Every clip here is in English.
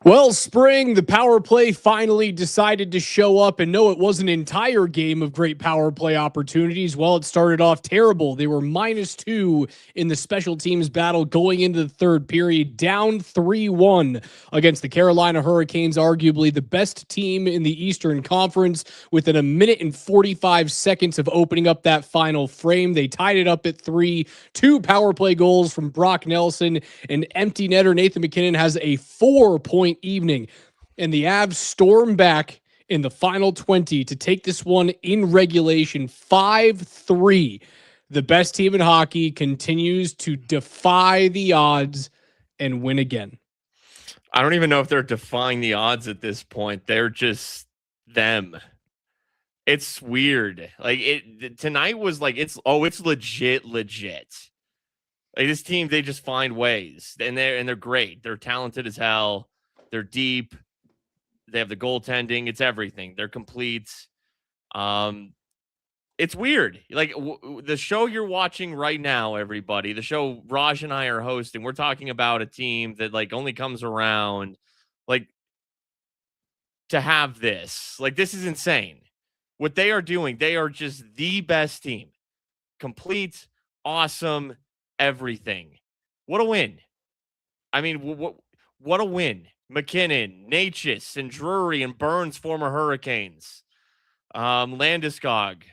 Well, Spring, the power play finally decided to show up, and no, it was an entire game of great power play opportunities. Well, it started off terrible. They were -2 in the special teams battle going into the third period, down 3-1 against the Carolina Hurricanes, arguably the best team in the Eastern Conference. Within a minute and 45 seconds of opening up that final frame, they tied it up at 3. Two power play goals from Brock Nelson, and empty netter Nathan MacKinnon has a 4-point evening, and the Avs storm back in the final 20 to take this one in regulation 5-3. The best team in hockey continues to defy the odds and win again. I don't even know if they're defying the odds at this point. They're just them. It's weird. Tonight was like it's legit. Like this team, they just find ways, and they're great. They're talented as hell. They're deep. They have the goaltending. It's everything. They're complete. It's weird. Like the show you're watching right now, everybody, the show Raj and I are hosting, we're talking about a team that like only comes around like to have this. Like this is insane. What they are doing, they are just the best team. Complete, awesome, everything. What a win. I mean, what a win. McKinnon, Natchez, and Drury, and Burns, former Hurricanes. Landeskog,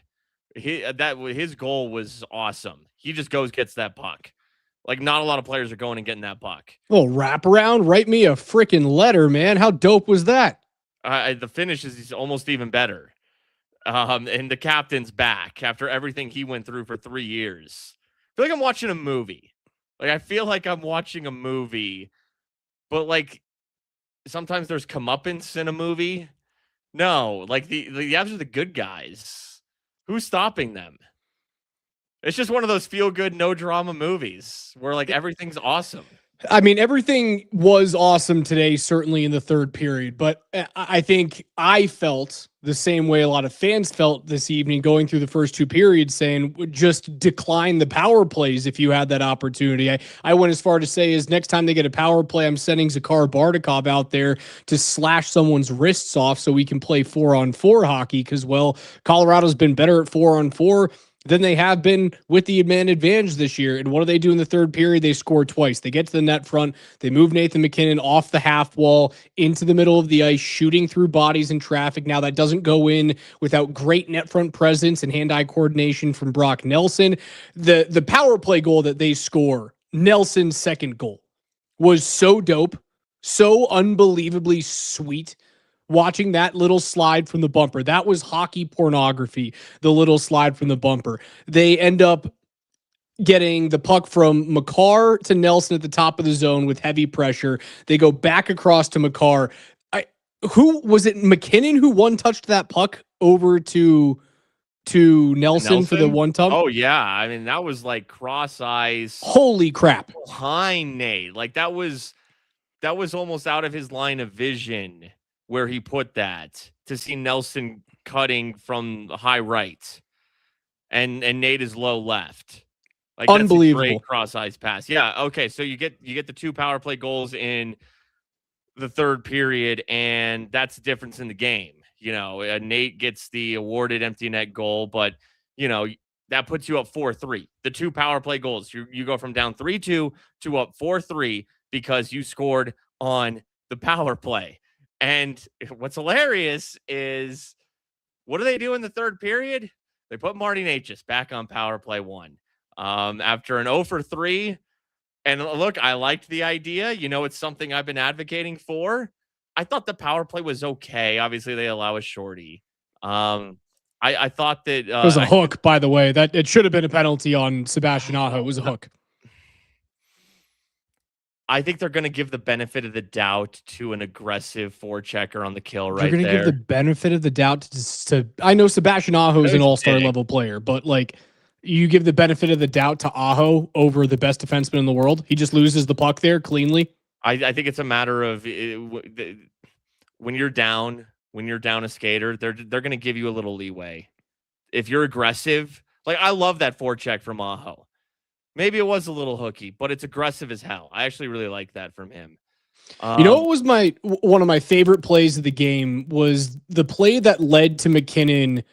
his goal was awesome. He just gets that puck. Like, not a lot of players are going and getting that puck. Well, wraparound, write me a freaking letter, man. How dope was that? The finish is almost even better. And the captain's back after everything he went through for 3 years. I feel like I'm watching a movie. But like sometimes there's comeuppance in a movie. No, like the Avs are the good guys. Who's stopping them? It's just one of those feel good, no drama movies where like everything's awesome. I mean, everything was awesome today, certainly in the third period, but I think I felt the same way a lot of fans felt this evening going through the first two periods, saying just decline the power plays if you had that opportunity. I went as far to say is next time they get a power play, I'm sending Zakhar Bardakov out there to slash someone's wrists off so we can play 4-on-4 hockey because, well, Colorado's been better at 4-on-4 than they have been with the man advantage this year. And what do they do in the third period? They score twice. They get to the net front. They move Nathan MacKinnon off the half wall into the middle of the ice, shooting through bodies and traffic. Now, that doesn't go in without great net front presence and hand-eye coordination from Brock Nelson. The power play goal that they score, Nelson's second goal, was so dope, so unbelievably sweet. Watching that little slide from the bumper. That was hockey pornography, the little slide from the bumper. They end up getting the puck from Makar to Nelson at the top of the zone with heavy pressure. They go back across to Makar. Who was it? MacKinnon who one-touched that puck over to Nelson for the one-tump? Oh, yeah. I mean, that was like cross eyes. Holy crap. Behind Nate. Like that was almost out of his line of vision where he put that to see Nelson cutting from the high right and Nate is low left. Like unbelievable. That's a great cross eyes pass. Yeah. Okay. So you get the two power play goals in the third period, and that's the difference in the game. You know, Nate gets the awarded empty net goal, but you know, that puts you up 4-3. The two power play goals, you go from down 3-2 to up 4-3 because you scored on the power play. And what's hilarious is what do they do in the third period? They put Marty Natchez back on power play 1 after an 0-for-3. And look, I liked the idea. You know, it's something I've been advocating for. I thought the power play was okay. Obviously, they allow a shorty. I thought that it was a hook, by the way. That it should have been a penalty on Sebastian Aho. It was a hook. I think they're going to give the benefit of the doubt to an aggressive forechecker on the kill right there. You're going to give the benefit of the doubt to I know Sebastian Aho is an all-star level player, but like you give the benefit of the doubt to Aho over the best defenseman in the world. He just loses the puck there cleanly. I think it's a matter of when you're down a skater, they're going to give you a little leeway. If you're aggressive, like I love that forecheck from Aho. Maybe it was a little hooky, but it's aggressive as hell. I actually really like that from him. You know Um, what was one of my favorite plays of the game was the play that led to McKinnon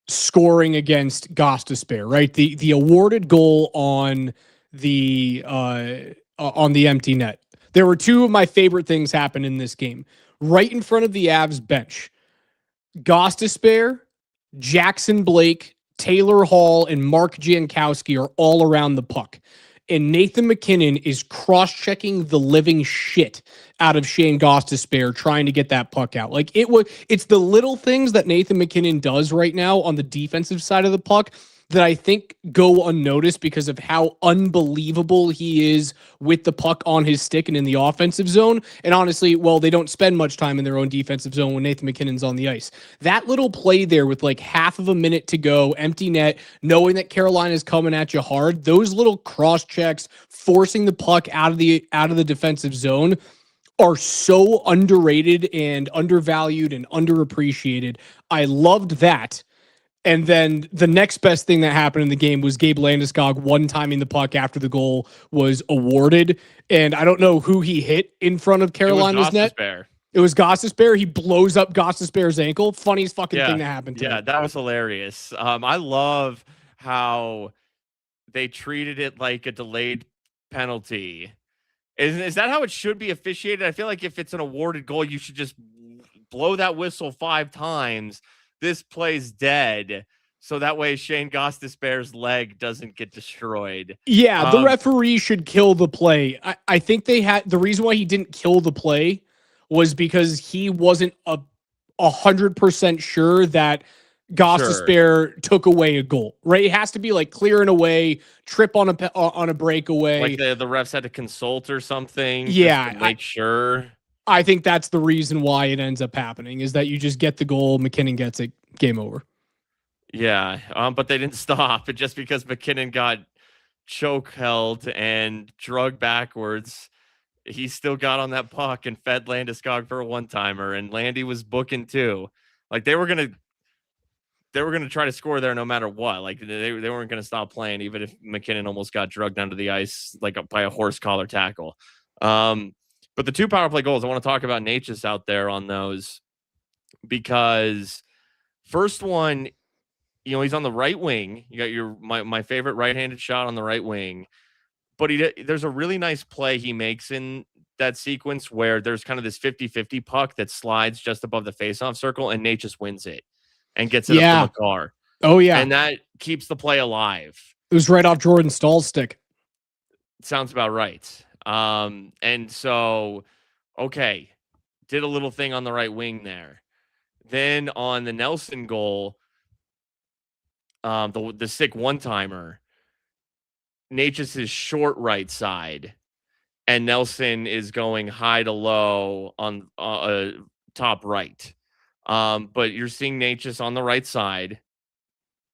scoring against Gostisbehere, right? The awarded goal on the empty net. There were two of my favorite things happen in this game. Right in front of the Avs bench, Gostisbehere, Jackson Blake, Taylor Hall, and Mark Jankowski are all around the puck. And Nathan McKinnon is cross-checking the living shit out of Shane Gostisbehere trying to get that puck out. Like it's the little things that Nathan McKinnon does right now on the defensive side of the puck that I think go unnoticed because of how unbelievable he is with the puck on his stick and in the offensive zone. And honestly, well, they don't spend much time in their own defensive zone when Nathan McKinnon's on the ice. That little play there with like half of a minute to go, empty net, knowing that Carolina's coming at you hard, those little cross checks, forcing the puck out of the defensive zone are so underrated and undervalued and underappreciated. I loved that. And then the next best thing that happened in the game was Gabe Landeskog one-timing the puck after the goal was awarded. And I don't know who he hit in front of Carolina's net. It was Gostisbehere. He blows up Gostisbehere's ankle. Funniest fucking thing that happened to him. Yeah, that was hilarious. I love how they treated it like a delayed penalty. Is that how it should be officiated? I feel like if it's an awarded goal, you should just blow that whistle 5 times. This play's dead, so that way Shane Gostisbehere's leg doesn't get destroyed. Yeah, the referee should kill the play. I think the reason why he didn't kill the play was because he wasn't 100% sure that Gostisbehere took away a goal, right? It has to be like clearing away, trip on a breakaway. Like the refs had to consult or something. Yeah, to make sure. I think that's the reason why it ends up happening is that you just get the goal, McKinnon gets it, game over. Yeah, but they didn't stop. Just because McKinnon got choke held and drug backwards, he still got on that puck and fed Landeskog for a one-timer, and Landy was booking too. Like they were gonna try to score there no matter what. Like they weren't gonna stop playing even if McKinnon almost got drugged onto the ice like by a horse collar tackle. But the 2 power play goals, I want to talk about Natchez out there on those because first one, he's on the right wing. You got my favorite right-handed shot on the right wing, but there's a really nice play he makes in that sequence where there's kind of this 50-50 puck that slides just above the faceoff circle and Natchez wins it and gets it up to Makar. Oh yeah. And that keeps the play alive. It was right off Jordan Stahl's stick. Sounds about right. And so, okay, did a little thing on the right wing there. Then on the Nelson goal, the sick one-timer, Natchez is short right side, and Nelson is going high to low on top right. But you're seeing Natchez on the right side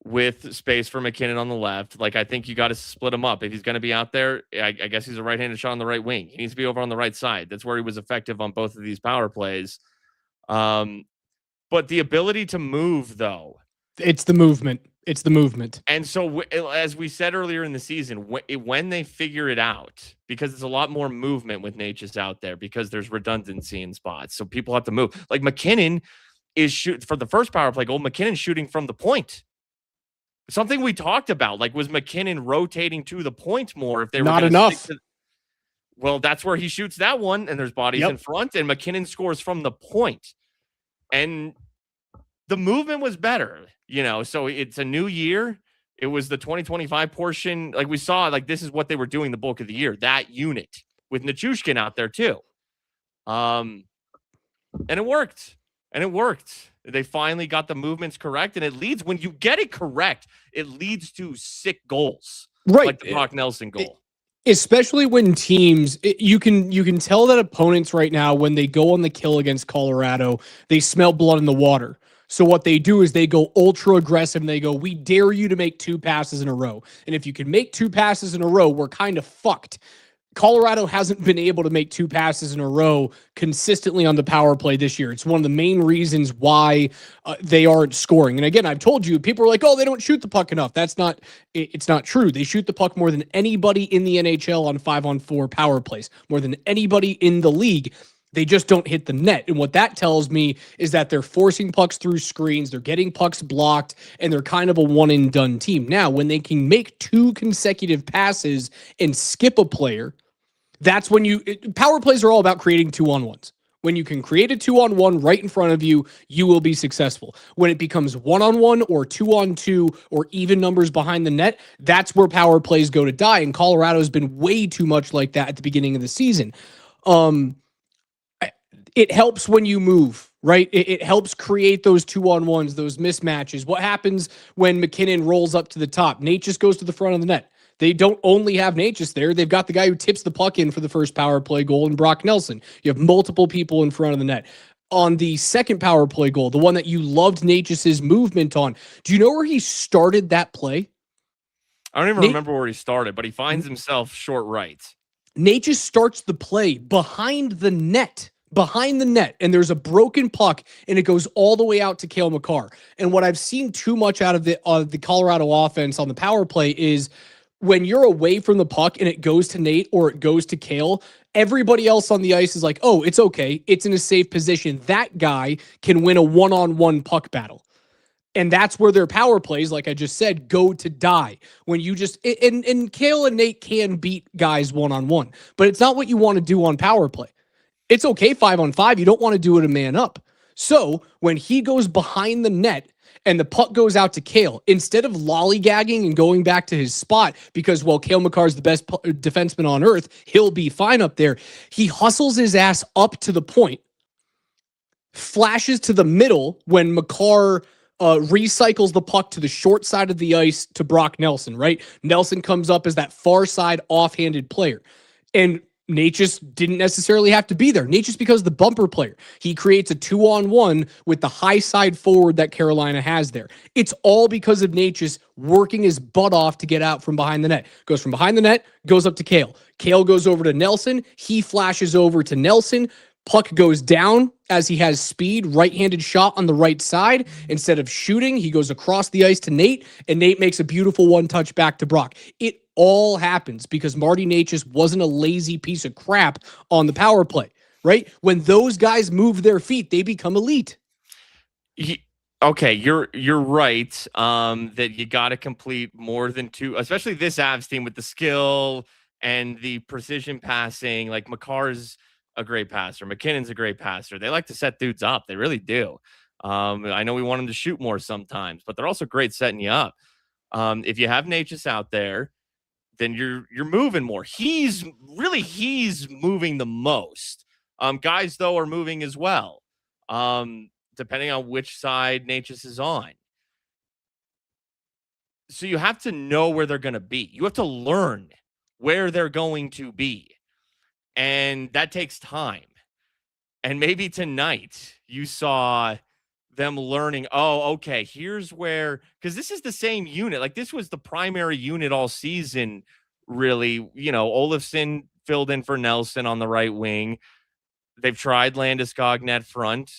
with space for McKinnon on the left. Like, I think you got to split him up. If he's going to be out there, I guess he's a right-handed shot on the right wing. He needs to be over on the right side. That's where he was effective on both of these power plays. But the ability to move, though. It's the movement. It's the movement. And so, as we said earlier in the season, when they figure it out, because it's a lot more movement with Natchez out there because there's redundancy in spots. So people have to move. Like McKinnon is for the first power play goal, McKinnon shooting from the point. Something we talked about, like, was McKinnon rotating to the point more if they were not enough. Well, that's where he shoots that one, and there's bodies in front, and McKinnon scores from the point. And the movement was better, so it's a new year. It was the 2025 portion. Like we saw, like this is what they were doing the bulk of the year, that unit with Nichushkin out there too. And it worked. They finally got the movements correct, and it leads, when you get it correct, it leads to sick goals. Right. Like the Brock Nelson goal. Especially when teams, you can tell that opponents right now, when they go on the kill against Colorado, they smell blood in the water. So what they do is they go ultra aggressive and they go, we dare you to make 2 passes in a row. And if you can make 2 passes in a row, we're kind of fucked. Colorado hasn't been able to make 2 passes in a row consistently on the power play this year. It's one of the main reasons why they aren't scoring. And again, I've told you, people are like, oh, they don't shoot the puck enough. It's not true. They shoot the puck more than anybody in the NHL on 5-on-4 power plays, more than anybody in the league. They just don't hit the net. And what that tells me is that they're forcing pucks through screens, they're getting pucks blocked, and they're kind of a one and done team. Now, when they can make 2 consecutive passes and skip a player, that's when power plays are all about creating 2-on-1s. When you can create a 2-on-1 right in front of you, you will be successful. When it becomes 1-on-1 or 2-on-2 or even numbers behind the net, that's where power plays go to die. And Colorado has been way too much like that at the beginning of the season. It helps when you move, right? It helps create those 2-on-1s, those mismatches. What happens when McKinnon rolls up to the top? Nate just goes to the front of the net. They don't only have Nate just there. They've got the guy who tips the puck in for the first power play goal in Brock Nelson. You have multiple people in front of the net. On the second power play goal, the one that you loved Natchez' movement on, do you know where he started that play? I don't even remember where he started, but he finds himself short right. Natchez starts the play behind the net, and there's a broken puck, and it goes all the way out to Cale Makar. And what I've seen too much out of the Colorado offense on the power play is when you're away from the puck and it goes to Nate or it goes to Cale, everybody else on the ice is like, oh, it's okay. It's in a safe position. That guy can win a one-on-one puck battle. And that's where their power plays, like I just said, go to die. When you just and Cale and Nate can beat guys one-on-one, but it's not what you want to do on power play. It's okay 5-on-5. You don't want to do it a man up. So when he goes behind the net and the puck goes out to Cale, instead of lollygagging and going back to his spot because, well, Cale Makar is the best defenseman on earth, he'll be fine up there. He hustles his ass up to the point, flashes to the middle when Makar recycles the puck to the short side of the ice to Brock Nelson, right? Nelson comes up as that far side offhanded player. And Natchez didn't necessarily have to be there. Natchez because the bumper player. He creates a 2-on-1 with the high side forward that Carolina has there. It's all because of Natchez working his butt off to get out from behind the net. Goes from behind the net, goes up to Cale. Cale goes over to Nelson. He flashes over to Nelson. Puck goes down as he has speed, right-handed shot on the right side. Instead of shooting, he goes across the ice to Nate, and Nate makes a beautiful one-touch back to Brock. It all happens because Marty Natchez wasn't a lazy piece of crap on the power play, right? When those guys move their feet, they become elite. Okay, you're right that you got to complete more than 2, especially this Avs team with the skill and the precision passing. Like Makar's a great passer. McKinnon's a great passer. They like to set dudes up. They really do. I know we want them to shoot more sometimes, but they're also great setting you up. If you have Natchez out there, then you're moving more. He's moving the most. Guys, though, are moving as well, depending on which side Natchez is on. So you have to know where they're going to be. You have to learn where they're going to be. And that takes time. And maybe tonight you saw them learning, oh, okay, here's where, because this is the same unit. Like, this was the primary unit all season, really. You know, Olofsson filled in for Nelson on the right wing. They've tried Landeskog net front.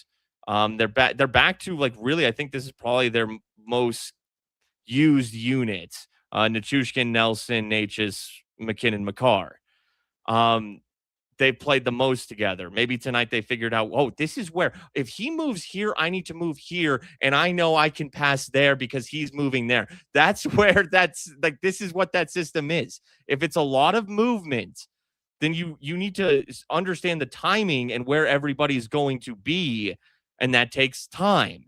They're back to, like, really, I think this is probably their most used unit. Nichushkin, Nelson, Natchez, McKinnon, Makar. They've played the most together. Maybe tonight they figured out, oh, this is where, if he moves here, I need to move here. And I know I can pass there because he's moving there. That's where this is what that system is. If it's a lot of movement, then you need to understand the timing and where everybody's going to be. And that takes time.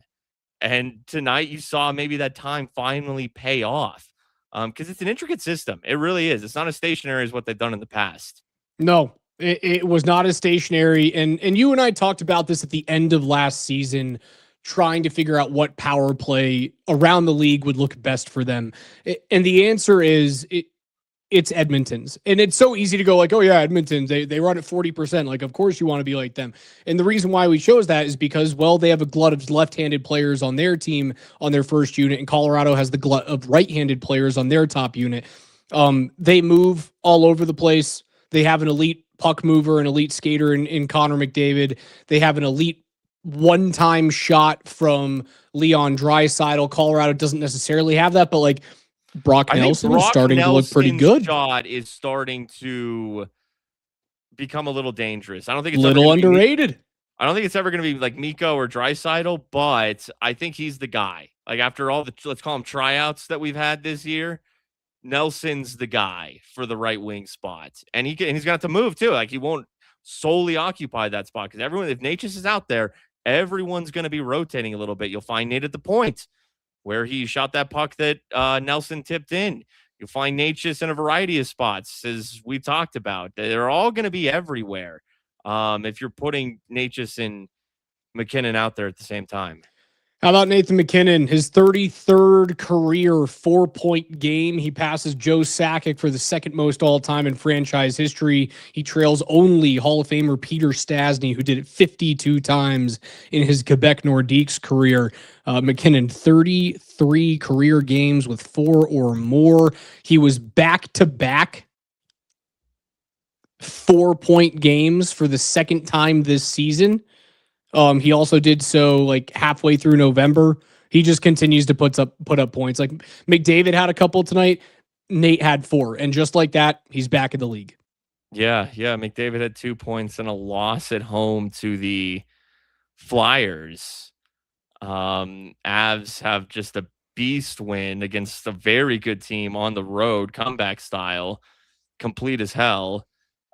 And tonight you saw maybe that time finally pay off. Because it's an intricate system. It really is. It's not as stationary as what they've done in the past. No. It was not as stationary, and you and I talked about this at the end of last season, trying to figure out what power play around the league would look best for them. And the answer is it's Edmonton's. And it's so easy to go like, oh yeah, Edmonton, they run at 40%. Like, of course you want to be like them. And the reason why we chose that is because, well, they have a glut of left-handed players on their team on their first unit, and Colorado has the glut of right-handed players on their top unit. They move all over the place. They have an elite puck mover, an elite skater in Connor McDavid. They have an elite one-time shot from Leon Draisaitl. Colorado doesn't necessarily have that, but like Brock I think Nelson is Brock starting to look pretty Nelson's good. shot is starting to become a little dangerous. I don't think it's Little underrated. I don't think it's ever going to be like Miko or Draisaitl, but I think he's the guy. Like after all the, let's call them tryouts that we've had this year, Nelson's the guy for the right wing spot. And he's going to have to move too. Like he won't solely occupy that spot because everyone, if Natchez is out there, everyone's going to be rotating a little bit. You'll find Nate at the point where he shot that puck that Nelson tipped in. You'll find Natchez in a variety of spots, as we've talked about. They're all going to be everywhere if you're putting Natchez and McKinnon out there at the same time. How about Nathan McKinnon? His 33rd career 4-point game. He passes Joe Sakic for the second most all-time in franchise history. He trails only Hall of Famer Peter Stastny, who did it 52 times in his Quebec Nordiques career. McKinnon, 33 career games with 4 or more. He was back-to-back 4-point games for the second time this season. He also did so like halfway through November. He just continues to put up points. Like McDavid had a couple tonight. Nate had 4. And just like that, he's back in the league. Yeah. McDavid had 2 points and a loss at home to the Flyers. Avs have just a beast win against a very good team on the road, comeback style, complete as hell.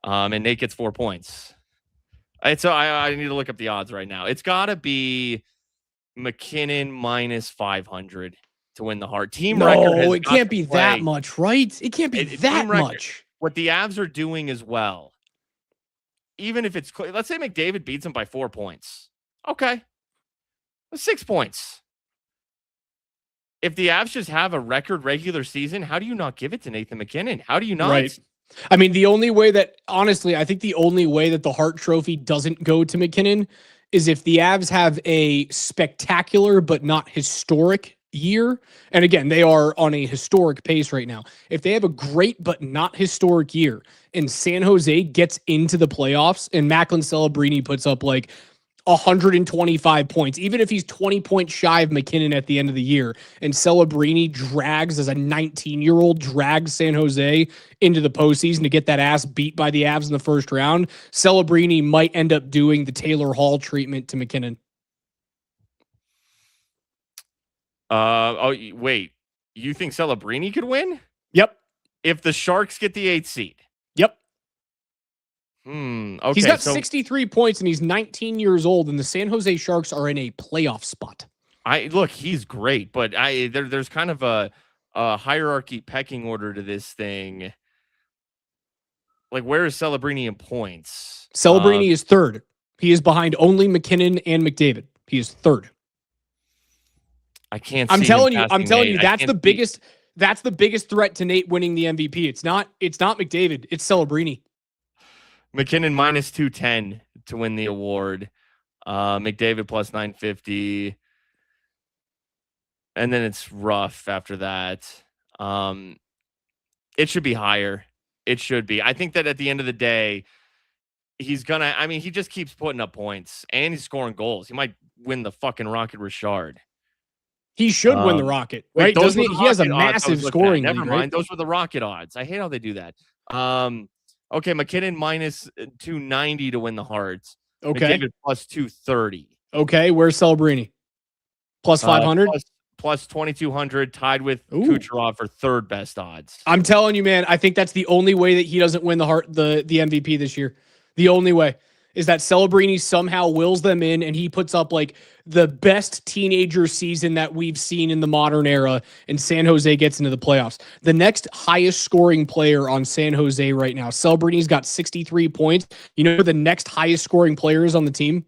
And Nate gets 4 points. So I need to look up the odds right now. It's got to be McKinnon minus 500 to win the Hart. Team record. No, it can't be that much, right? It can't be that much. What the Avs are doing as well, even if it's, let's say McDavid beats him by 4 points. Okay. 6 points. If the Avs just have a record regular season, how do you not give it to Nathan McKinnon? How do you not? Right. I mean, the only way that, honestly, I think the only way that the Hart Trophy doesn't go to McKinnon is if the Avs have a spectacular but not historic year. And again, they are on a historic pace right now. If they have a great but not historic year and San Jose gets into the playoffs and Macklin Celebrini puts up like 125 points, even if he's 20 points shy of McKinnon at the end of the year, and Celebrini drags as a 19-year-old, drags San Jose into the postseason to get that ass beat by the Avs in the first round, Celebrini might end up doing the Taylor Hall treatment to McKinnon. Wait. You think Celebrini could win? Yep. If the Sharks get the 8th seed? Yep. Okay. He's got 63 points and he's 19 years old, and the San Jose Sharks are in a playoff spot. Look, he's great, but there's kind of a hierarchy pecking order to this thing. Like, where is Celebrini in points? Celebrini is 3rd. He is behind only McKinnon and McDavid. He is 3rd. I can't. I'm telling you, that's the biggest. That's the biggest threat to Nate winning the MVP. It's not McDavid. It's Celebrini. McKinnon minus 210 to win the award. McDavid plus 950. And then it's rough after that. It should be higher. It should be. I think that at the end of the day, he's gonna. I mean, he just keeps putting up points and he's scoring goals. He might win the fucking Rocket Richard. He should win the Rocket, right? Doesn't he? He has a massive scoring lead. Never mind. Those were the Rocket odds. I hate how they do that. Okay, McKinnon minus 290 to win the Hearts. Okay. McDavid plus 230. Okay, where's Celebrini? Plus 500? Plus 2,200, tied with Kucherov for 3rd best odds. I'm telling you, man, I think that's the only way that he doesn't win the MVP this year. The only way is that Celebrini somehow wills them in and he puts up like the best teenager season that we've seen in the modern era, and San Jose gets into the playoffs. The next highest scoring player on San Jose right now, Celebrini's got 63 points. You know who the next highest scoring player is on the team?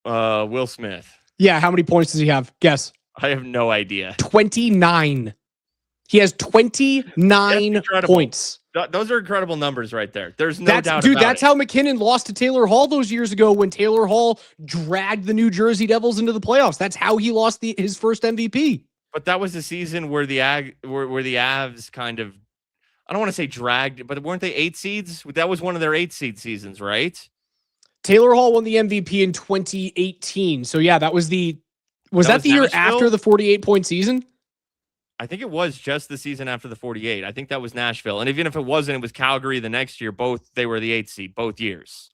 Will Smith. Yeah, how many points does he have? Guess. I have no idea. 29. He has 29 points. Those are incredible numbers right there. There's no doubt dude, about that's it. how McKinnon lost to Taylor Hall those years ago when Taylor Hall dragged the New Jersey Devils into the playoffs. That's how he lost his first MVP. But that was the season where the Avs kind of I don't want to say dragged, but weren't they 8 seeds? That was one of their 8 seed seasons, right? Taylor Hall won the MVP in 2018. So yeah, that was the year Nashville? after the 48-point season? I think it was just the season after the 48. I think that was Nashville. And even if it wasn't, it was Calgary the next year. They were the 8th seed both years.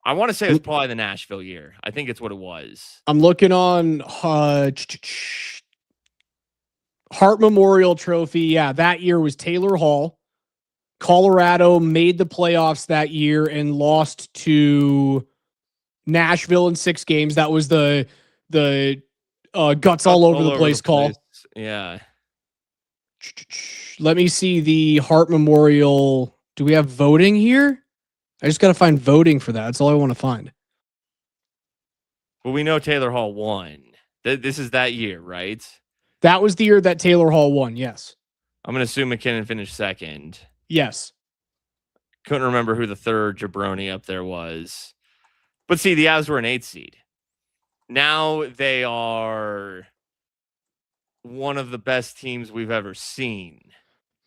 I want to say it was probably the Nashville year. I think it's what it was. I'm looking on Hart Memorial Trophy. Yeah, that year was Taylor Hall. Colorado made the playoffs that year and lost to Nashville in 6 games. That was the guts all over the place call. Yeah. Let me see the Hart Memorial. Do we have voting here? I just got to find voting for that. That's all I want to find. Well, we know Taylor Hall won. This is that year, right? That was the year that Taylor Hall won, yes. I'm going to assume McKinnon finished second. Yes. Couldn't remember who the third jabroni up there was. But see, the Avs were an 8 seed. Now they are one of the best teams we've ever seen.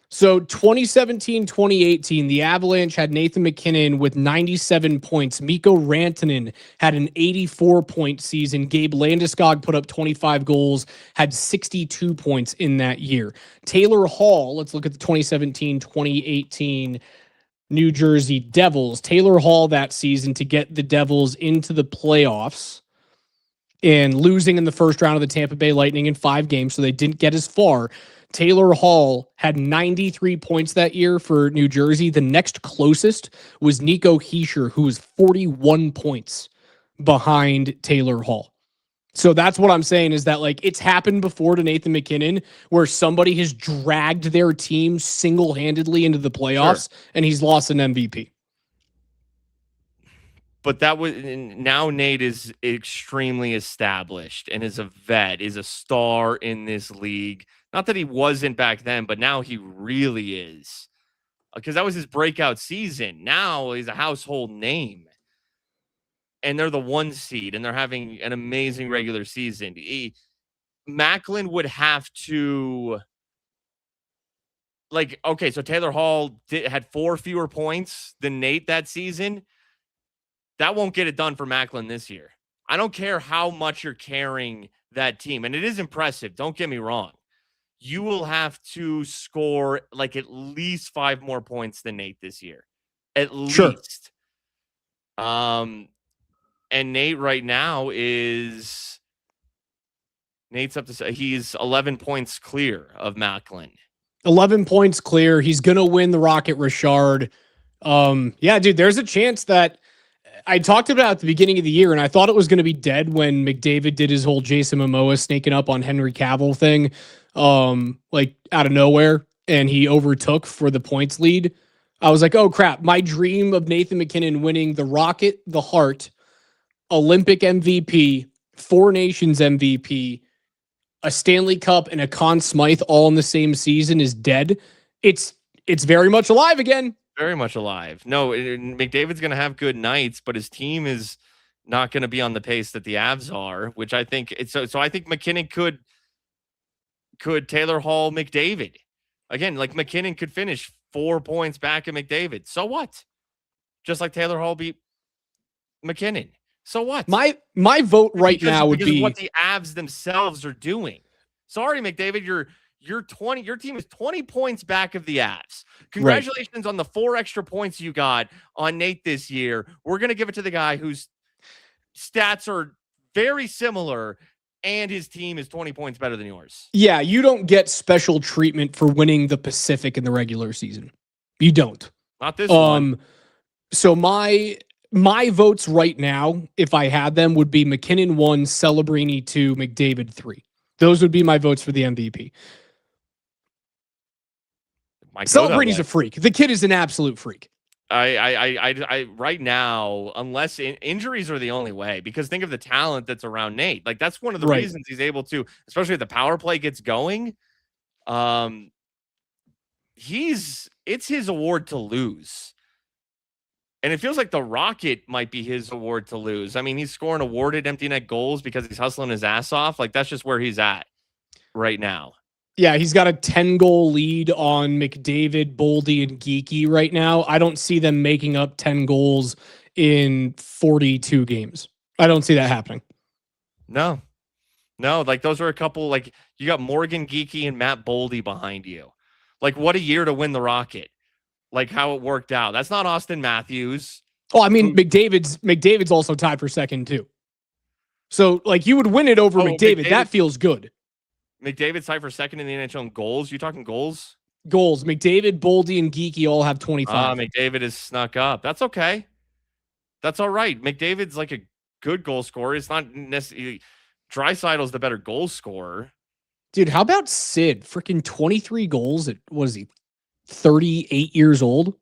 So 2017-2018, the Avalanche had Nathan McKinnon with 97 points. Mikko Rantanen had an 84-point season. Gabe Landeskog put up 25 goals, had 62 points in that year. Taylor Hall, let's look at the 2017-2018 New Jersey Devils. Taylor Hall that season to get the Devils into the playoffs and losing in the first round of the Tampa Bay Lightning in 5 games, so they didn't get as far. Taylor Hall had 93 points that year for New Jersey. The next closest was Nico Hischier, who was 41 points behind Taylor Hall. So that's what I'm saying is that, like, it's happened before to Nathan McKinnon where somebody has dragged their team single-handedly into the playoffs and he's lost an MVP. But that was now Nate is extremely established and is a vet, is a star in this league. Not that he wasn't back then, but now he really is. Because that was his breakout season. Now he's a household name. And they're the 1 seed, and they're having an amazing regular season. Macklin would have to, like, okay, so Taylor Hall had 4 fewer points than Nate that season. That won't get it done for Macklin this year. I don't care how much you're carrying that team. And it is impressive. Don't get me wrong. You will have to score like at least 5 more points than Nate this year. At least. And Nate right now is Nate's up to, he's 11 points clear of Macklin. 11 points clear. He's going to win the Rocket Richard. Yeah, dude, there's a chance that I talked about at the beginning of the year, and I thought it was going to be dead when McDavid did his whole Jason Momoa snaking up on Henry Cavill thing, like out of nowhere, and he overtook for the points lead. I was like, oh crap, my dream of Nathan McKinnon winning the Rocket, the Hart, Olympic MVP, 4 Nations MVP, a Stanley Cup, and a Conn Smythe all in the same season is dead. It's very much alive again. Very much alive. No, McDavid's going to have good nights, but his team is not going to be on the pace that the Avs are, which I think it's so I think McKinnon could Taylor Hall McDavid. Again, like McKinnon could finish 4 points back at McDavid. So what? Just like Taylor Hall beat McKinnon. So what? My vote right now would be what the Avs themselves are doing. Sorry, McDavid, your team is 20 points back of the Avs. Congratulations on the 4 extra points you got on Nate this year. We're going to give it to the guy whose stats are very similar and his team is 20 points better than yours. Yeah, you don't get special treatment for winning the Pacific in the regular season. You don't. Not this one. So my votes right now, if I had them, would be McKinnon 1, Celebrini 2, McDavid 3. Those would be my votes for the MVP. Celebrini's a freak. The kid is an absolute freak. I right now, unless injuries are the only way, because think of the talent that's around Nate. Like that's one of the reasons he's able to, especially if the power play gets going. It's his award to lose. And it feels like the Rocket might be his award to lose. I mean, he's scoring awarded empty net goals because he's hustling his ass off. Like that's just where he's at right now. Yeah, he's got a 10-goal lead on McDavid, Boldy, and Geeky right now. I don't see them making up 10 goals in 42 games. I don't see that happening. No, like those are a couple, like you got Morgan Geeky and Matt Boldy behind you. Like what a year to win the Rocket. Like how it worked out. That's not Austin Matthews. Oh, I mean, McDavid's also tied for second too. So like you would win it over McDavid. That feels good. McDavid's tied for second in the NHL in goals. You talking goals? Goals. McDavid, Boldy, and Geeky all have 25. McDavid is snuck up. That's okay. That's all right. McDavid's like a good goal scorer. It's not necessarily Draisaitl's the better goal scorer. Dude, how about Sid? Freaking 23 goals at, what is he, 38 years old?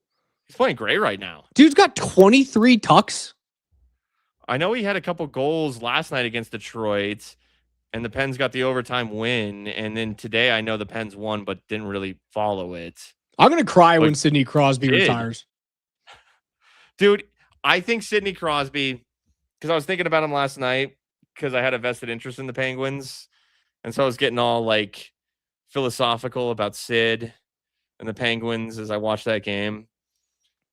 He's playing great right now. Dude's got 23 tucks. I know he had a couple goals last night against Detroit, and the Pens got the overtime win. And then today I know the Pens won, but didn't really follow it. I'm going to cry when Sidney Crosby retires. Dude, I think Sidney Crosby, because I was thinking about him last night because I had a vested interest in the Penguins. And so I was getting all like philosophical about Sid and the Penguins as I watched that game.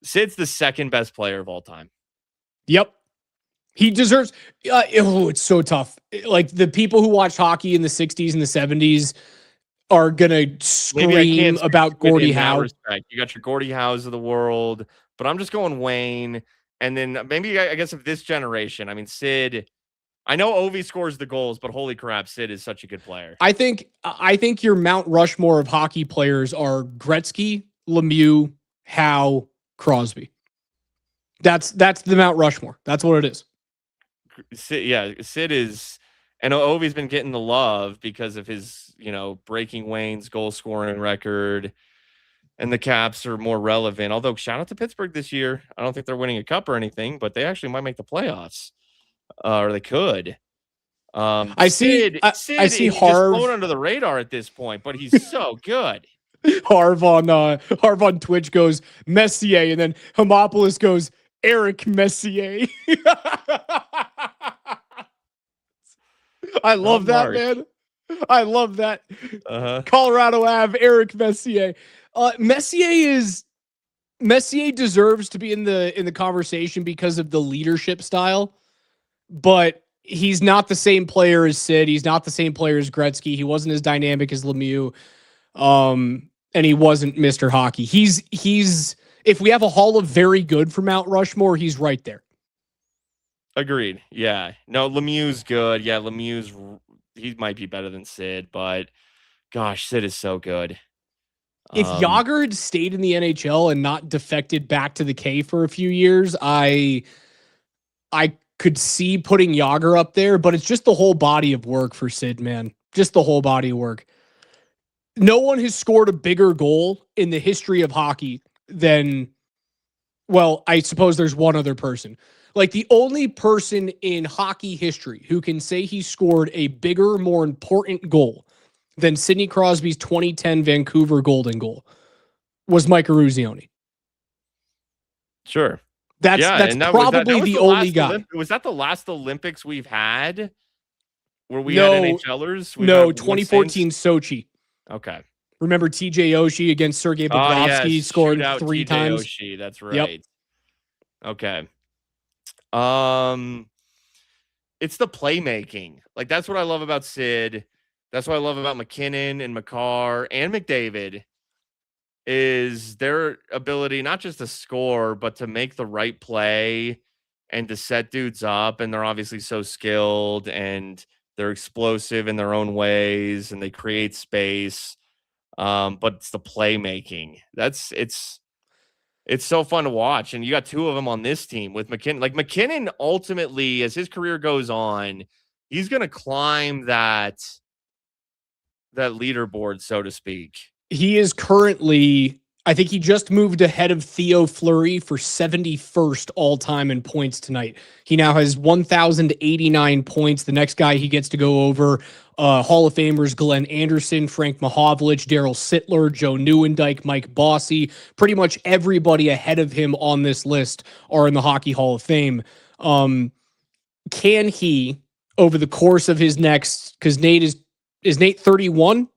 Sid's the second best player of all time. Yep. He deserves it's so tough. Like the people who watched hockey in the 60s and the 70s are going to scream about Gordie Howe. You got your Gordie Howes of the world, but I'm just going Wayne. And then maybe I guess of this generation, I mean, Sid, I know Ovi scores the goals, but holy crap, Sid is such a good player. I think your Mount Rushmore of hockey players are Gretzky, Lemieux, Howe, Crosby. That's the Mount Rushmore. That's what it is. Sid is, and Ovi's been getting the love because of his, breaking Wayne's goal scoring record, and the Caps are more relevant. Although shout out to Pittsburgh this year. I don't think they're winning a cup or anything, but they actually might make the playoffs, or they could. I see Harv flown under the radar at this point, but he's so good. Harv on Twitch goes Messier, and then Homopoulos goes Eric Messier. I love that, man. I love that. Colorado Ave, Eric Messier. Messier deserves to be in the conversation because of the leadership style, but he's not the same player as Sid. He's not the same player as Gretzky. He wasn't as dynamic as Lemieux. And he wasn't Mr. Hockey. He's if we have a Hall of Very Good for Mount Rushmore, he's right there. Agreed. Yeah. No, Lemieux's good. Yeah, he might be better than Sid, but gosh, Sid is so good. If Jágr had stayed in the NHL and not defected back to the K for a few years, I could see putting Jágr up there, but it's just the whole body of work for Sid, man. Just the whole body of work. No one has scored a bigger goal in the history of hockey than, well, I suppose there's one other person. Like the only person in hockey history who can say he scored a bigger, more important goal than Sidney Crosby's 2010 Vancouver Golden goal was Mike Eruzione. Sure. That's probably the only guy. Was that the last Olympics we've had where we had NHLers? No, 2014 Sochi. Okay. Remember TJ Oshie against Sergei Bobrovsky scored 3 times? Oshie, that's right. Yep. Okay. It's the playmaking. Like that's what I love about Sid. That's what I love about McKinnon and McCarr and McDavid is their ability not just to score, but to make the right play and to set dudes up. And they're obviously so skilled and they're explosive in their own ways and they create space. But it's the playmaking. It's so fun to watch. And you got two of them on this team with McKinnon. Like McKinnon, ultimately, as his career goes on, he's going to climb that leaderboard, so to speak. He is currently, I think he just moved ahead of Theo Fleury for 71st all-time in points tonight. He now has 1,089 points. The next guy he gets to go over, Hall of Famers Glenn Anderson, Frank Mahovlich, Daryl Sittler, Joe Nieuwendyk, Mike Bossy. Pretty much everybody ahead of him on this list are in the Hockey Hall of Fame. Can he, over the course of his next, because Nate is Nate 31?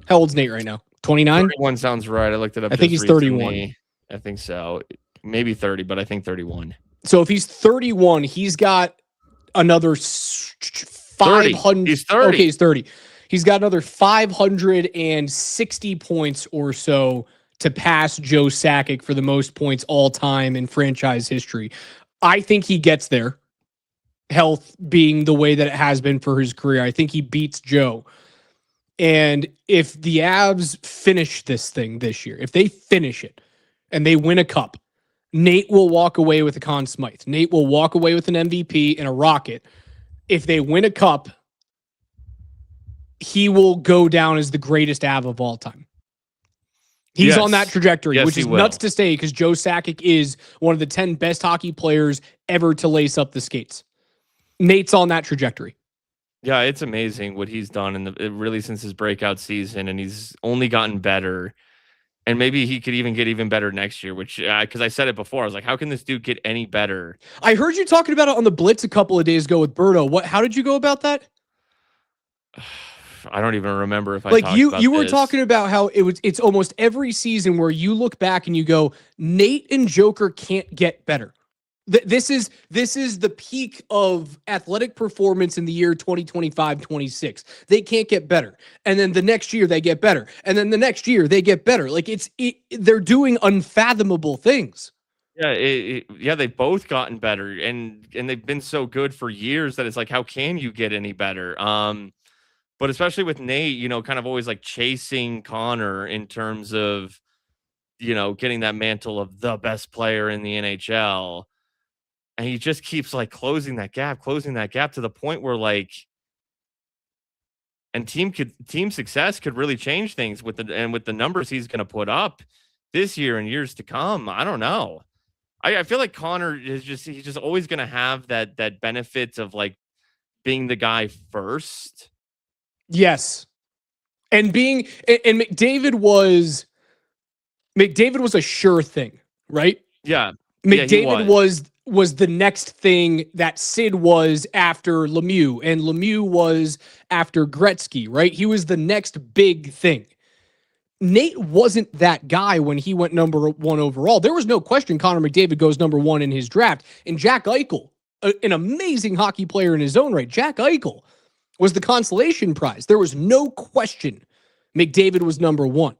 How old's Nate right now? 29? 31 sounds right. I looked it up. I think he's 31. I think so. Maybe 30, but I think 31. So if he's 31, he's got another 500. He's 30. Okay, he's 30. He's got another 560 points or so to pass Joe Sakic for the most points all time in franchise history. I think he gets there. Health being the way that it has been for his career. I think he beats Joe. And if the Avs finish this thing this year, if they finish it and they win a cup, Nate will walk away with a Conn Smythe. Nate will walk away with an MVP and a Rocket. If they win a cup, he will go down as the greatest Av of all time. He's on that trajectory, which is nuts to say because Joe Sakic is one of the 10 best hockey players ever to lace up the skates. Nate's on that trajectory. Yeah, it's amazing what he's done really since his breakout season, and he's only gotten better. And maybe he could even get even better next year, which, because I said it before, I was like, how can this dude get any better? I heard you talking about it on the Blitz a couple of days ago with Berto. How did you go about that? I don't even remember if I like you were talking about how it's almost every season where you look back and you go, Nate and Joker can't get better. This is the peak of athletic performance in the year 2025-26. They can't get better. And then the next year they get better. And then the next year they get better. Like they're doing unfathomable things. Yeah, they've both gotten better and they've been so good for years that it's like, how can you get any better? But especially with Nate, kind of always like chasing Connor in terms of, getting that mantle of the best player in the NHL. And he just keeps like closing that gap to the point where like, and team success could really change things with the numbers he's going to put up this year and years to come. I don't know. I feel like Connor he's just always going to have that benefit of like being the guy first. Yes. And McDavid was a sure thing, right? Yeah. McDavid was the next thing that Sid was after Lemieux, and Lemieux was after Gretzky, right? He was the next big thing. Nate wasn't that guy when he went number 1 overall. There was no question Connor McDavid goes number 1 in his draft. And Jack Eichel, an amazing hockey player in his own right, Jack Eichel was the consolation prize. There was no question McDavid was number 1.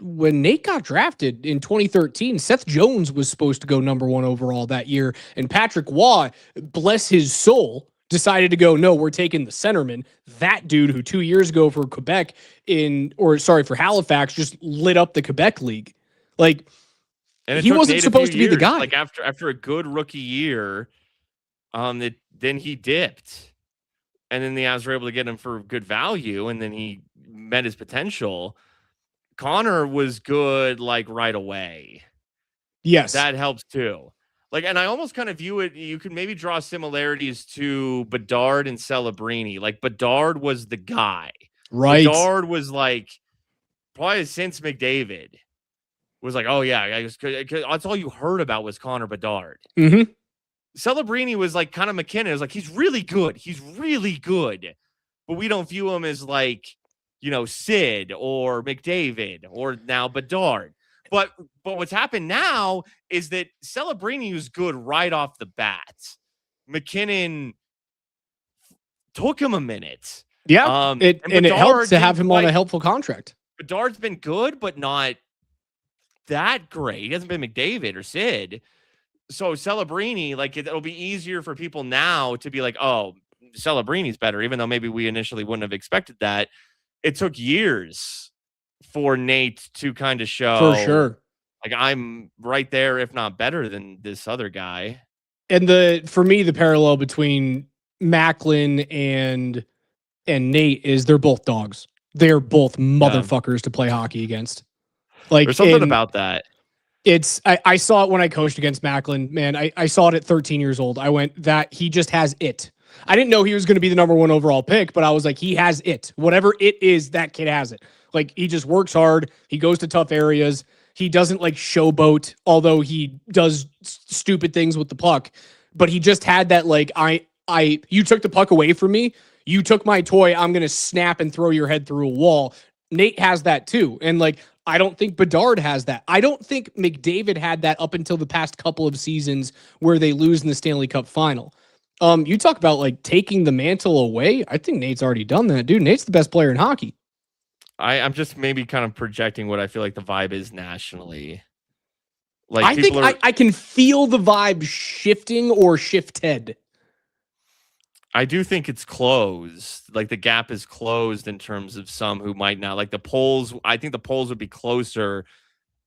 When Nate got drafted in 2013, Seth Jones was supposed to go number 1 overall that year. And Patrick Waugh, bless his soul, decided to go, no, we're taking the centerman. That dude who 2 years ago for for Halifax just lit up the Quebec League. Like, and he wasn't supposed to be the guy. Like after a good rookie year, then he dipped. And then the Avs were able to get him for good value, and then he met his potential. Connor was good like right away. Yes. That helps too. Like, and I almost kind of view it, you could maybe draw similarities to Bedard and Celebrini. Like Bedard was the guy. Right. Bedard was like, probably since McDavid was like, oh yeah, that's all you heard about was Connor Bedard. Mm-hmm. Celebrini was like kind of McKinnon. It was like, he's really good. But we don't view him as like, Sid or McDavid or now Bedard. But what's happened now is that Celebrini was good right off the bat. McKinnon took him a minute. Yeah, it helped to have him on a helpful contract. Bedard's been good, but not that great. He hasn't been McDavid or Sid. So Celebrini, like it'll be easier for people now to be like, oh, Celebrini's better, even though maybe we initially wouldn't have expected that. It took years for Nate to kind of show, for sure, like I'm right there, if not better than this other guy. And for me, the parallel between Macklin and Nate is they're both dogs. They're both motherfuckers to play hockey against. Like there's something about that. I saw it when I coached against Macklin. Man, I saw it at 13 years old. I went, that he just has it. I didn't know he was going to be the number 1 overall pick, but I was like, he has it. Whatever it is, that kid has it. Like, he just works hard. He goes to tough areas. He doesn't like showboat, although he does stupid things with the puck. But he just had that, like, you took the puck away from me. you took my toy, I'm going to snap and throw your head through a wall. Nate has that too. And like, I don't think Bedard has that. I don't think McDavid had that up until the past couple of seasons where they lose in the Stanley Cup final. You talk about like taking the mantle away. I think Nate's already done that, dude. Nate's the best player in hockey. I'm just maybe kind of projecting what I feel like the vibe is nationally. Like I think I can feel the vibe shifting or shifted. I do think it's closed. Like the gap is closed in terms of some who might not. Like the polls, I think the polls would be closer,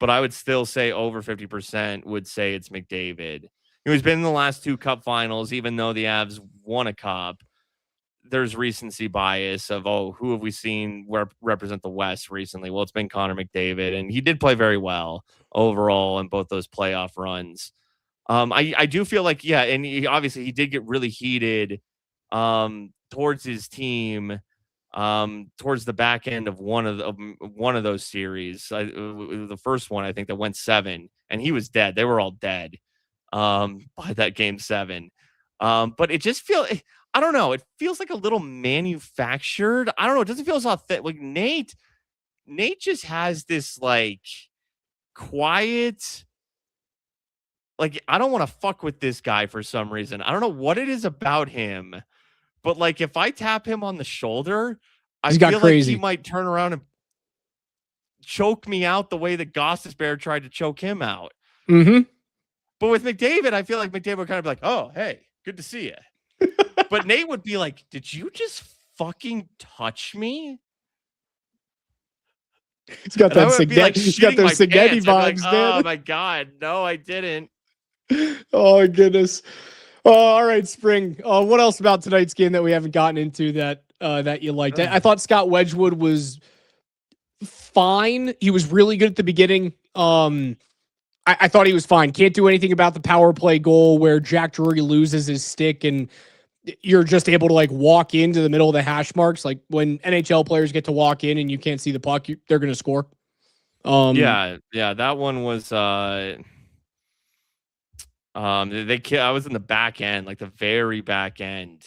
but I would still say over 50% would say it's McDavid. He's been in the last 2 cup finals, even though the Avs won a cup. There's recency bias of, who have we seen represent the West recently? Well, it's been Connor McDavid, and he did play very well overall in both those playoff runs. I do feel like, yeah, and obviously he did get really heated towards his team towards the back end of one of those series. The first one, I think, that went 7, and he was dead. They were all dead by that game 7. But it just feels, I don't know, it feels like a little manufactured. I don't know, it doesn't feel as authentic. Like Nate just has this like quiet, like, I don't want to fuck with this guy for some reason. I don't know what it is about him, but like if I tap him on the shoulder, I feel like he might turn around and choke me out the way that Gostisbehere tried to choke him out. Mm-hmm. But with McDavid, I feel like McDavid would kind of be like, "Oh, hey, good to see you." But Nate would be like, "Did you just fucking touch me?" He's got that he's got those Signetti vibes, like, man. Oh my God, no, I didn't. Oh my goodness. All right, Spring. What else about tonight's game that we haven't gotten into that you liked? I thought Scott Wedgwood was fine. He was really good at the beginning. I thought he was fine. Can't do anything about the power play goal where Jack Drury loses his stick and you're just able to like walk into the middle of the hash marks. Like when NHL players get to walk in and you can't see the puck, they're going to score. Yeah, that one was I was in the back end, like the very back end.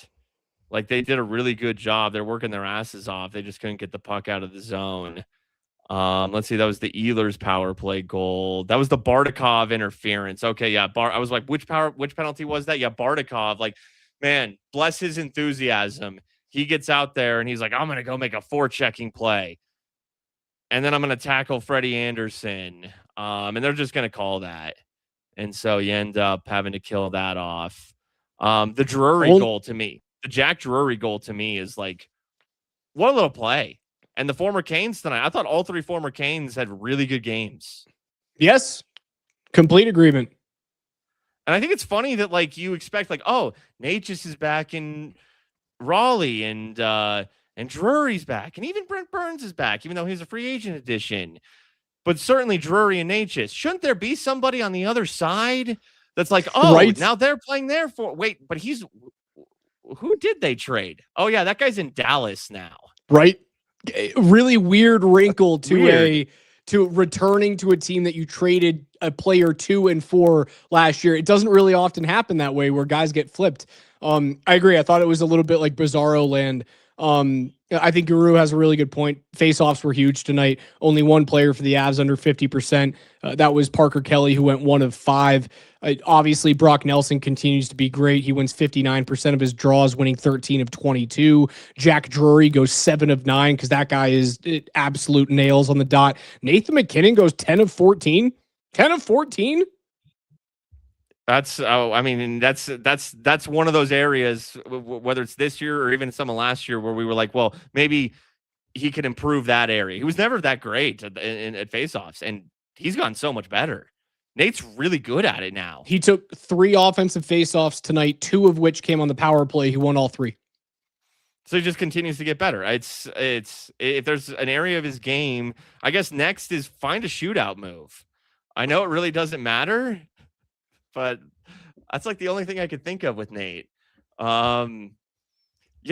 Like they did a really good job. They're working their asses off. They just couldn't get the puck out of the zone. Let's see. That was the Ehlers power play goal. That was the Bardakov interference. Okay, yeah. I was like, which penalty was that? Yeah, Bardakov. Like, man, bless his enthusiasm. He gets out there and he's like, I'm gonna go make a forechecking play, and then I'm gonna tackle Freddie Anderson. And they're just gonna call that, and so you end up having to kill that off. The Drury goal to me, the Jack Drury goal to me is like, what a little play. And the former Canes tonight, I thought all 3 former Canes had really good games. Yes. Complete agreement. And I think it's funny that like you expect like, oh, Nate just is back in Raleigh and Drury's back. And even Brent Burns is back, even though he's a free agent addition. But certainly Drury and Nate just. Shouldn't there be somebody on the other side that's like, oh, right. Now they're playing there for wait, but who did they trade? Oh, yeah, that guy's in Dallas now. Right. Really weird wrinkle to returning to a team that you traded a player 2 and 4 last year. It doesn't really often happen that way where guys get flipped. I agree. I thought it was a little bit like Bizarro land. I think Guru has a really good point. Face-offs were huge tonight. Only one player for the Avs under 50%. That was Parker Kelly, who went 1 of 5. Obviously, Brock Nelson continues to be great. He wins 59% of his draws, winning 13 of 22. Jack Drury goes 7 of 9 because that guy is absolute nails on the dot. Nathan McKinnon goes 10 of 14. 10 of 14? That's that's one of those areas, whether it's this year or even some of last year, where we were like, well, maybe he could improve that area. He was never that great at faceoffs, and he's gotten so much better. Nate's really good at it now. He took 3 offensive faceoffs tonight, 2 of which came on the power play. He won all 3. So he just continues to get better. It's if there's an area of his game, I guess next is find a shootout move. I know it really doesn't matter, but that's like the only thing I could think of with Nate. Yeah,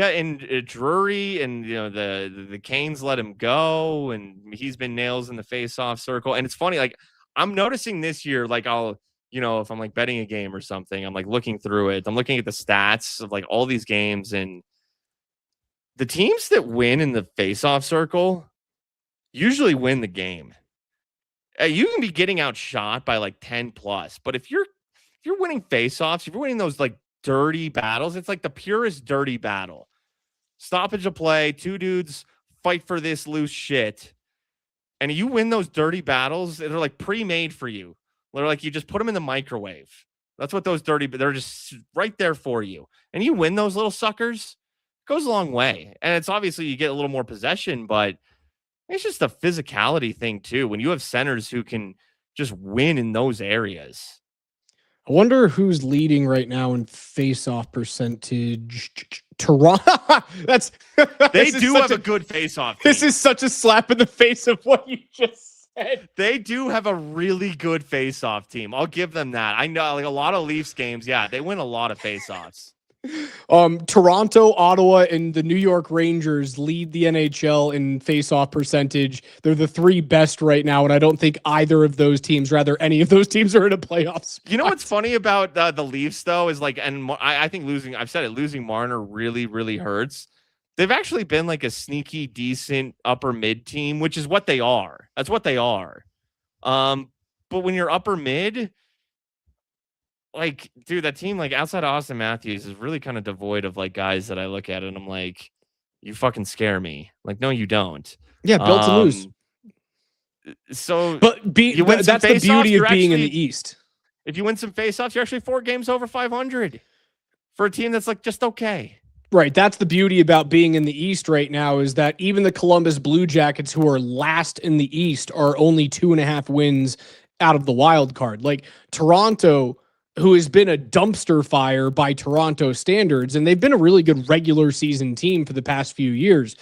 and Drury and the Canes let him go, and he's been nails in the face-off circle. And it's funny, like I'm noticing this year, like I'll if I'm like betting a game or something, I'm like looking through it. I'm looking at the stats of like all these games, and the teams that win in the face-off circle usually win the game. You can be getting outshot by like 10 plus, but if you're winning face-offs, if you're winning those like dirty battles, it's like the purest dirty battle. Stoppage of play, two dudes fight for this loose shit. And you win those dirty battles that are like pre-made for you. They're like you just put them in the microwave. That's what those dirty, they're just right there for you. And you win those little suckers, it goes a long way. And it's obviously you get a little more possession, but it's just a physicality thing too. When you have centers who can just win in those areas. I wonder who's leading right now in face-off percentage. Toronto. That's they do have a good face-off team. This is such a slap in the face of what you just said. They do have a really good face-off team. I'll give them that. I know like a lot of Leafs games. Yeah, they win a lot of face-offs. Toronto, Ottawa, and the New York Rangers lead the NHL in face-off percentage. They're the three best right now, and I don't think either of those teams, rather any of those teams, are in a playoff spot. You know what's funny about the Leafs though is like, and I think losing Marner really, really hurts. They've actually been like a sneaky, decent upper mid team, which is what they are. That's what they are. But when you're upper mid, like, dude, that team, like, outside of Austin Matthews, is really kind of devoid of like guys that I look at and I'm like, you fucking scare me. Like, no, you don't. Yeah, built to lose. So, but that's the beauty of being in the East. If you win some faceoffs, you're actually 4 games over 500 for a team that's like just okay. Right. That's the beauty about being in the East right now is that even the Columbus Blue Jackets, who are last in the East, are only 2.5 wins out of the wild card. Like Toronto, who has been a dumpster fire by Toronto standards, and they've been a really good regular season team for the past few years.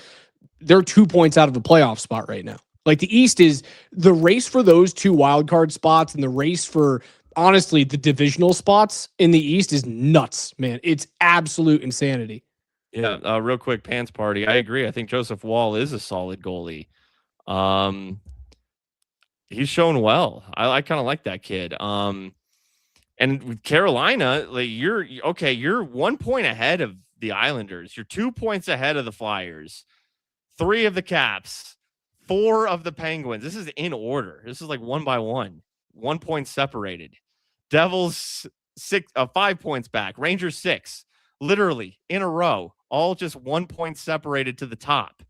They're 2 points out of a playoff spot right now. Like the East is the race for those 2 wild card spots, and the race for, honestly, the divisional spots in the East is nuts, man. It's absolute insanity. Yeah, real quick, Pants Party. I agree. I think Joseph Wall is a solid goalie. He's shown well. I kind of like that kid. And with Carolina, like you're 1 point ahead of the Islanders. You're 2 points ahead of the Flyers, 3 of the Caps, 4 of the Penguins. This is in order. This is like 1 by 1, 1 point separated. Devils 5 points back. Rangers 6, literally in a row, all just 1 point separated to the top.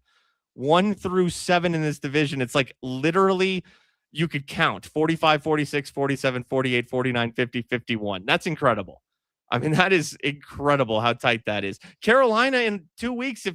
1 through 7 in this division. It's like literally. You could count 45, 46, 47, 48, 49, 50, 51. That's incredible. I mean, that is incredible how tight that is. Carolina in 2 weeks, how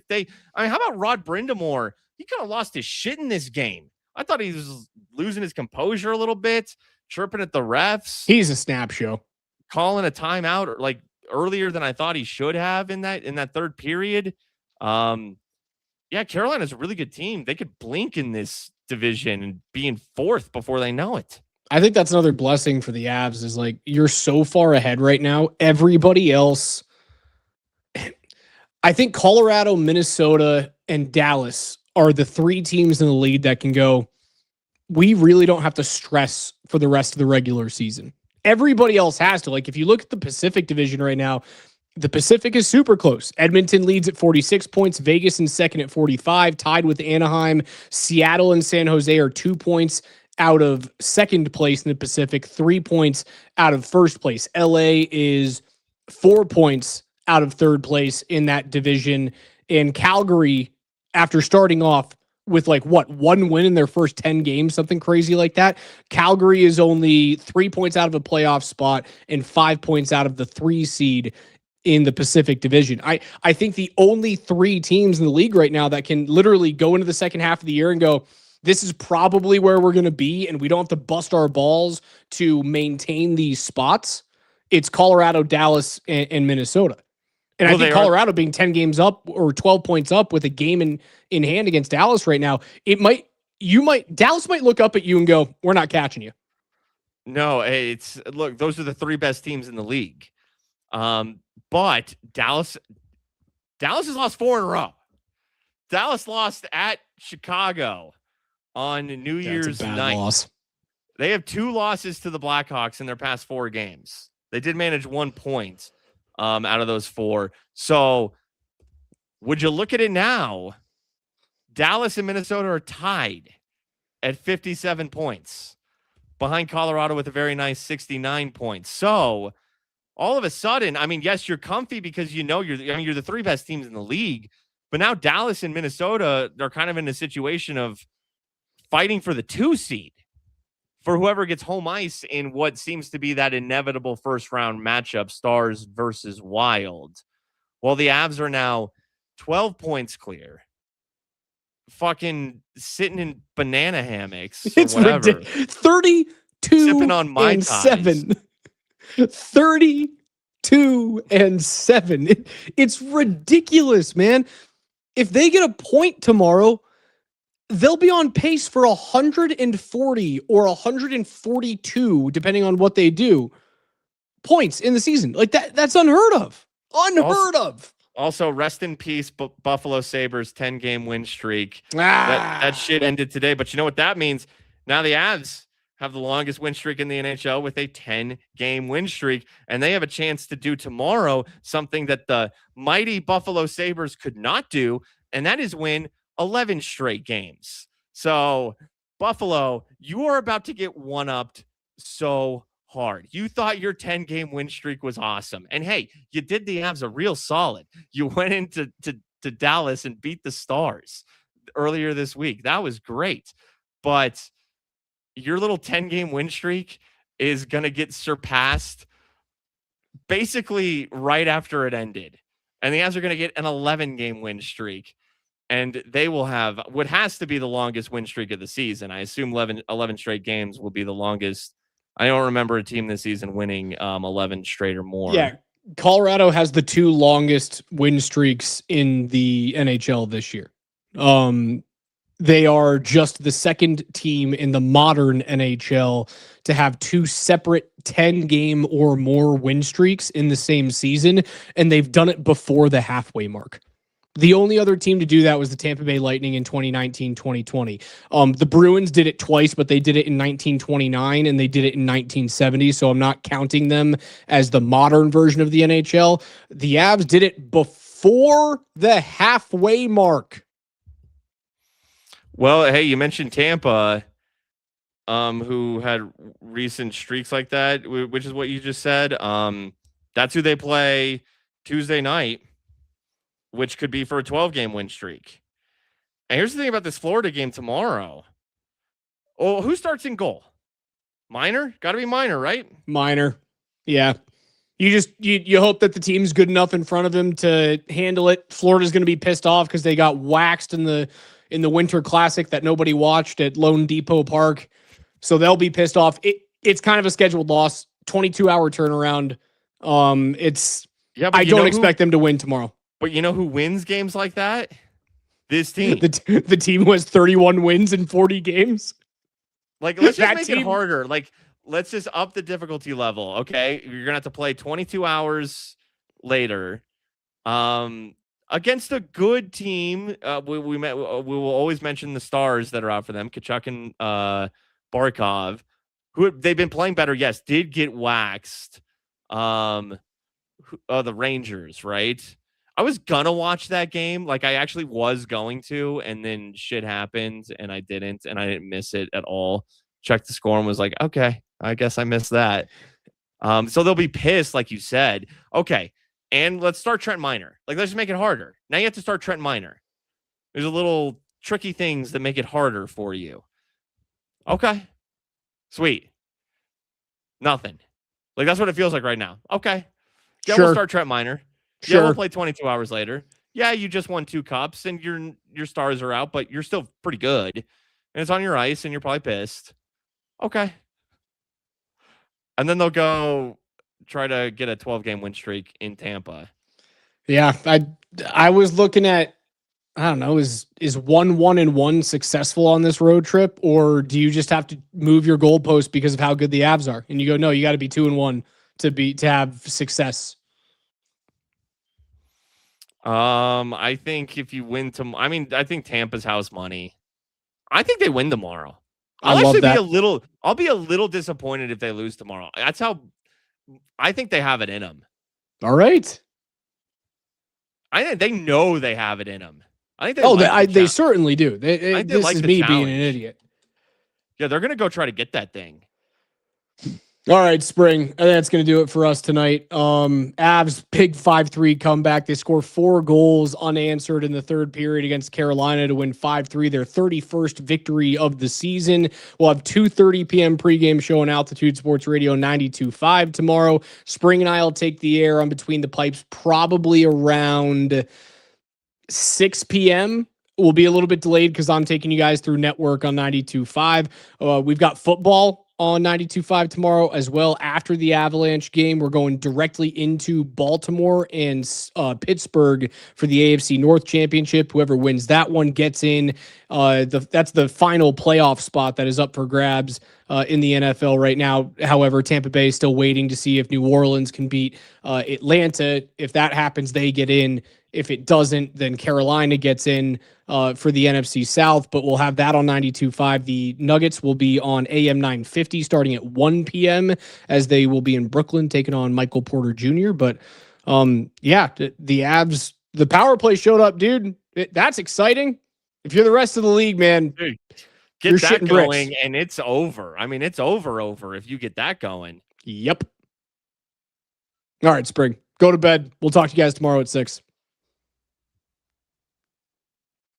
about Rod Brindamore? He kind of lost his shit in this game. I thought he was losing his composure a little bit, chirping at the refs. He's a snap show. Calling a timeout or like earlier than I thought he should have in that third period. Yeah, Carolina's a really good team. They could blink in this division and be in 4th before they know it. I think that's another blessing for the Avs is like you're so far ahead right now. Everybody else, I think Colorado, Minnesota, and Dallas are the 3 teams in the league that can go, we really don't have to stress for the rest of the regular season. Everybody else has to. Like if you look at the Pacific Division right now, the Pacific is super close. Edmonton leads at 46 points. Vegas in second at 45, tied with Anaheim. Seattle and San Jose are 2 points out of second place in the Pacific, 3 points out of first place. LA is 4 points out of third place in that division. And Calgary, after starting off with 1 win in their first 10 games, something crazy like that, Calgary is only 3 points out of a playoff spot and 5 points out of the 3 seed in the Pacific Division. I think the only 3 teams in the league right now that can literally go into the second half of the year and go, this is probably where we're going to be, and we don't have to bust our balls to maintain these spots. It's Colorado, Dallas, and Minnesota. And I think Colorado being 10 games up or 12 points up with a game in hand against Dallas right now, Dallas might look up at you and go, we're not catching you. No, look, those are the 3 best teams in the league. But Dallas has lost 4 in a row. Dallas lost at Chicago on New Year's night. Loss. They have 2 losses to the Blackhawks in their past 4 games. They did manage 1 point out of those 4. So Would you look at it now? Dallas and Minnesota are tied at 57 points behind Colorado with a very nice 69 points. So all of a sudden, I mean, yes, you're comfy because you're the three best teams in the league, but now Dallas and Minnesota are kind of in a situation of fighting for the 2 seed for whoever gets home ice in what seems to be that inevitable first round matchup, Stars versus Wild. Well, the Avs are now 12 points clear, fucking sitting in banana hammocks or It's whatever, ridiculous. 32 sipping on Mai and Tais. 7. 32 and 7. It's ridiculous, man. If they get a point tomorrow, they'll be on pace for 140 or 142, depending on what they do, points in the season. Like that's unheard of. Unheard of. Also, rest in peace, Buffalo Sabres 10-game win streak. That shit ended today. But you know what that means? Now the Avs have the longest win streak in the NHL with a 10-game win streak, and they have a chance to do tomorrow something that the mighty Buffalo Sabres could not do, and that is win 11 straight games. So, Buffalo, you are about to get one-upped so hard. You thought your 10-game win streak was awesome. And hey, you did the Avs a real solid. You went into to Dallas and beat the Stars earlier this week. That was great. But your little 10-game win streak is going to get surpassed basically right after it ended. And the Avs are going to get an 11-game win streak. And they will have what has to be the longest win streak of the season. I assume 11 straight games will be the longest. I don't remember a team this season winning 11 straight or more. Yeah, Colorado has the 2 longest win streaks in the NHL this year. They are just the second team in the modern NHL to have 2 separate 10-game or more win streaks in the same season, and they've done it before the halfway mark. The only other team to do that was the Tampa Bay Lightning in 2019-2020. The Bruins did it twice, but they did it in 1929 and they did it in 1970, so I'm not counting them as the modern version of the NHL. The Avs did it before the halfway mark. Well, hey, you mentioned Tampa, who had recent streaks like that, which is what you just said. That's who they play Tuesday night, which could be for a 12-game win streak. And here's the thing about this Florida game tomorrow. Oh, who starts in goal? Minor? Got to be Minor, right? Minor. Yeah. You hope that the team's good enough in front of him to handle it. Florida's going to be pissed off because they got waxed in the Winter Classic that nobody watched at Lone Depot Park. So they'll be pissed off. It's kind of a scheduled loss, 22-hour turnaround. I don't expect them to win tomorrow. But you know who wins games like that? This team. The team who has 31 wins in 40 games. Like, let's just make it harder. Like, let's just up the difficulty level, okay? You're going to have to play 22 hours later against a good team. We will always mention the Stars that are out for them, Kachuk and Barkov, who they've been playing better, yes, did get waxed. The Rangers, right? I was gonna watch that game. Like, I actually was going to, and then shit happened and I didn't miss it at all. Checked the score and was like, okay, I guess I missed that. So they'll be pissed, like you said. Okay. And let's start Trent Minor. Like, let's just make it harder. Now you have to start Trent Minor. There's a little tricky things that make it harder for you. Okay. Sweet. Nothing. Like, that's what it feels like right now. Okay. Yeah, sure. We'll start Trent Minor. Sure. Yeah, we'll play 22 hours later. Yeah, you just won 2 cups and your Stars are out, but you're still pretty good. And it's on your ice and you're probably pissed. Okay. And then they'll go try to get a 12-game win streak in Tampa. Yeah, I was looking at, I don't know, is 1-1-1 successful on this road trip, or do you just have to move your goalpost because of how good the Avs are? And you go, no, you got to be 2-1 to have success. I think if you win I think Tampa's house money. I think they win tomorrow. I'll be a little disappointed if they lose tomorrow. That's how I think they have it in them. All right. I think they know they have it in them. I think they Oh, like they certainly do. I think they This like is the me challenge. being an idiot. Yeah, they're gonna go try to get that thing. All right, Spring. I think that's going to do it for us tonight. Avs big 5-3 comeback. They score 4 goals unanswered in the third period against Carolina to win 5-3, their 31st victory of the season. We'll have 2:30 p.m. pregame show on Altitude Sports Radio 92.5 tomorrow. Spring and I will take the air on Between the Pipes probably around 6 p.m. We'll be a little bit delayed because I'm taking you guys through network on 92.5. We've got football on 92.5 tomorrow as well. After the Avalanche game, we're going directly into Baltimore and Pittsburgh for the AFC North Championship. Whoever wins that one gets in. That's the final playoff spot that is up for grabs in the NFL right now. However, Tampa Bay is still waiting to see if New Orleans can beat Atlanta. If that happens, they get in. If it doesn't, then Carolina gets in for the NFC South, but we'll have that on 92.5. The Nuggets will be on AM 950 starting at 1 p.m. as they will be in Brooklyn taking on Michael Porter Jr. But yeah, the Avs, the power play showed up, dude. That's exciting. If you're the rest of the league, man, Dude, you're get that shitting going bricks. and it's over. I mean, it's over if you get that going. Yep. All right, Spring. Go to bed. We'll talk to you guys tomorrow at 6.